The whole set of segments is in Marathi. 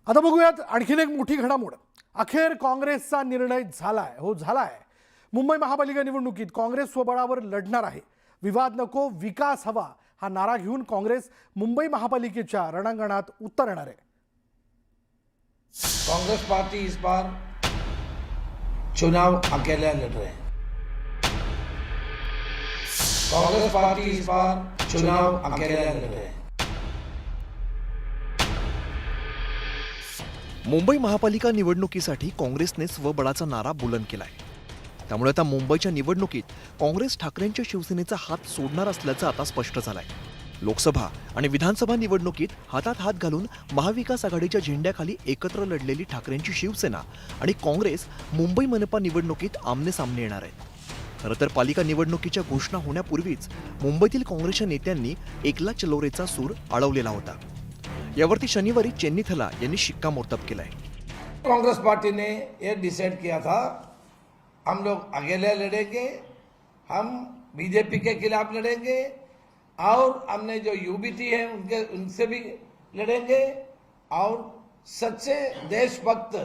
आता बघूयात आणखीन एक मोठी घडामोड। अखेर काँग्रेसचा निर्णय झालाय, झालाय। मुंबई महापालिका निवडणुकीत काँग्रेस स्वबळावर लढणार आहे। विवाद नको, विकास हवा हा नारा घेऊन काँग्रेस मुंबई महापालिकेच्या रणांगणात उतरणार आहे। कांग्रेस पार्टी इस बार चुनाव अकेले लड़ रहे हैं। कांग्रेस पार्टी इस बार चुनाव अकेले लड़ रहे हैं। मुंबई महापालिका निवडणुकीसाठी काँग्रेसने स्वबळाचा नारा बुलंद केलाय। त्यामुळे आता मुंबईच्या निवडणुकीत काँग्रेस ठाकरेंच्या शिवसेनेचा हात सोडणार असल्याचं आता स्पष्ट झालंय। लोकसभा आणि विधानसभा निवडणुकीत हातात हात घालून महाविकास आघाडीच्या झेंड्याखाली एकत्र लढलेली ठाकरेंची शिवसेना आणि काँग्रेस मुंबई मनपा निवडणुकीत आमने-सामने येणार आहेत। खरं तर पालिका निवडणुकीच्या घोषणा होण्यापूर्वीच मुंबईतील काँग्रेसच्या नेत्यांनी एकला चलोरेचा सूर अडवलेला होता। यावरती शनिवारी चेन्नीथला यांनी शिक्कामोर्तब केलाय। कांग्रेस पार्टी ने यह डिसाइड किया था, हम लोग अकेले लड़ेंगे, हम बीजेपी के खिलाफ लड़ेंगे और हमने जो यूबीटी है उनसे भी लड़ेंगे और सच्चे देशभक्त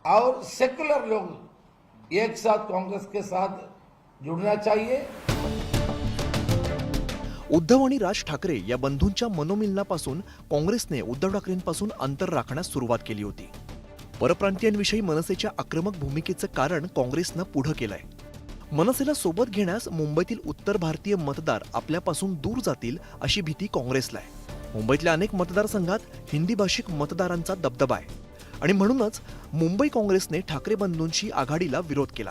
और सेकुलर लोग एक साथ कांग्रेस के साथ जुड़ना चाहिए। उद्धव आणि राज ठाकरे या बंधूंच्या मनोमिलनापासून काँग्रेसने उद्धव ठाकरेंपासून अंतर राखण्यास सुरुवात केली होती। परप्रांतीयांविषयी मनसेच्या आक्रमक भूमिकेचं कारण काँग्रेसनं पुढे केलंय। मनसेला सोबत घेण्यास मुंबईतील उत्तर भारतीय मतदार आपल्यापासून दूर जातील अशी भीती काँग्रेसला आहे। मुंबईतल्या अनेक मतदारसंघात हिंदी भाषिक मतदारांचा दबदबा आहे आणि म्हणूनच मुंबई काँग्रेसने ठाकरे बंधूंशी आघाडीला विरोध केला।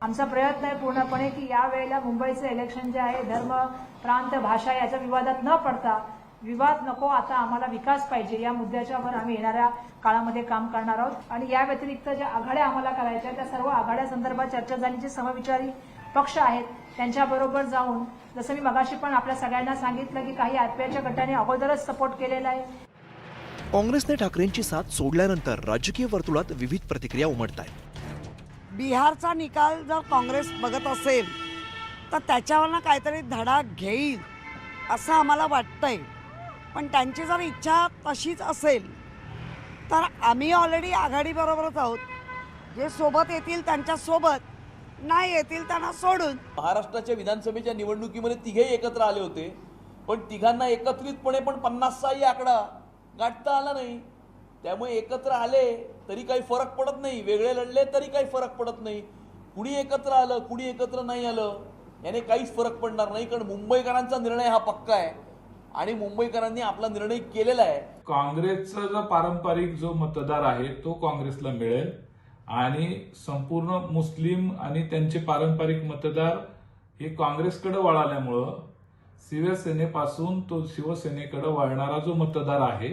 आमचा प्रयत्न आहे पूर्णपणे की या वेळेला मुंबईचे इलेक्शन जे आहे धर्म, प्रांत, भाषा याच्या विवादात न पडता, विवाद नको, आता आम्हाला विकास पाहिजे या मुद्द्याच्यावर आम्ही येणाऱ्या काळामध्ये काम करणार आहोत। आणि या व्यतिरिक्त ज्या आघाड्या आम्हाला करायच्या त्या सर्व आघाड्या संदर्भात चर्चा झाली। जे समविचारी पक्ष आहेत त्यांच्याबरोबर जाऊन, जसं मी मगाशी पण आपल्या सगळ्यांना सांगितलं की काही आरपीआयच्या गटाने अगोदरच सपोर्ट केलेला आहे। काँग्रेसने ठाकरेंची साथ सोडल्यानंतर राजकीय वर्तुळात विविध प्रतिक्रिया उमटतायत। बिहारचा निकाल जर काँग्रेस बघत असेल तर त्याच्यावरनं काहीतरी धडा घेईल असं आम्हाला वाटतंय। पण त्यांची जर इच्छा तशीच असेल तर आम्ही ऑलरेडी आघाडीबरोबरच आहोत। जे सोबत येतील त्यांच्या सोबत, नाही येतील त्यांना सोडून। महाराष्ट्राच्या विधानसभेच्या निवडणुकीमध्ये तिघेही एकत्र आले होते, पण तिघांना एकत्रितपणे पण 50चा आकडा गाठता आला नाही। त्यामुळे एकत्र आले तरी काही फरक पडत नाही, वेगळे लढले तरी काही फरक पडत नाही। कुणी एकत्र आलं, कुणी एकत्र नाही आलं याने काहीच फरक पडणार नाही, कारण मुंबईकरांचा निर्णय हा पक्का आहे आणि मुंबईकरांनी आपला निर्णय केलेला आहे। काँग्रेसचा जो पारंपरिक जो मतदार आहे तो काँग्रेसला मिळेल आणि संपूर्ण मुस्लिम आणि त्यांचे पारंपरिक मतदार हे काँग्रेसकडे वळाल्यामुळं शिवसेनेपासून तो शिवसेनेकडे वळणारा जो मतदार आहे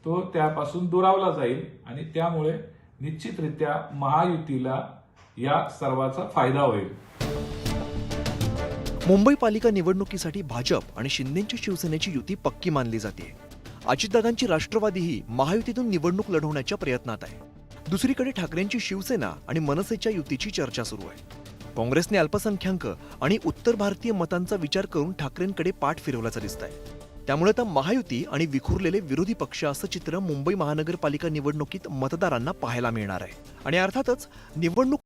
तो त्यापासून दुरावला जाईल आणि त्यामुळे निश्चितरित्या महायुतीला या सर्वाचा फायदा होईल। मुंबई पालिका निवडणुकीसाठी भाजप आणि शिंदेंच्या शिवसेनेची युती पक्की मानली जाते। अजितदादांची राष्ट्रवादीही महायुतीतून निवडणूक लढवण्याच्या प्रयत्नात आहे। दुसरीकडे ठाकरेंची शिवसेना आणि मनसेच्या युतीची चर्चा सुरू आहे। काँग्रेसने अल्पसंख्याक आणि उत्तर भारतीय मतांचा विचार करून ठाकरेंकडे पाठ फिरवल्याचं दिसतंय। त्यामुळे आता महायुती आणि विखुरलेले विरोधी पक्ष असं चित्र मुंबई महानगरपालिका निवडणुकीत मतदारांना पाहायला मिळणार आहे। आणि अर्थातच निवडणूक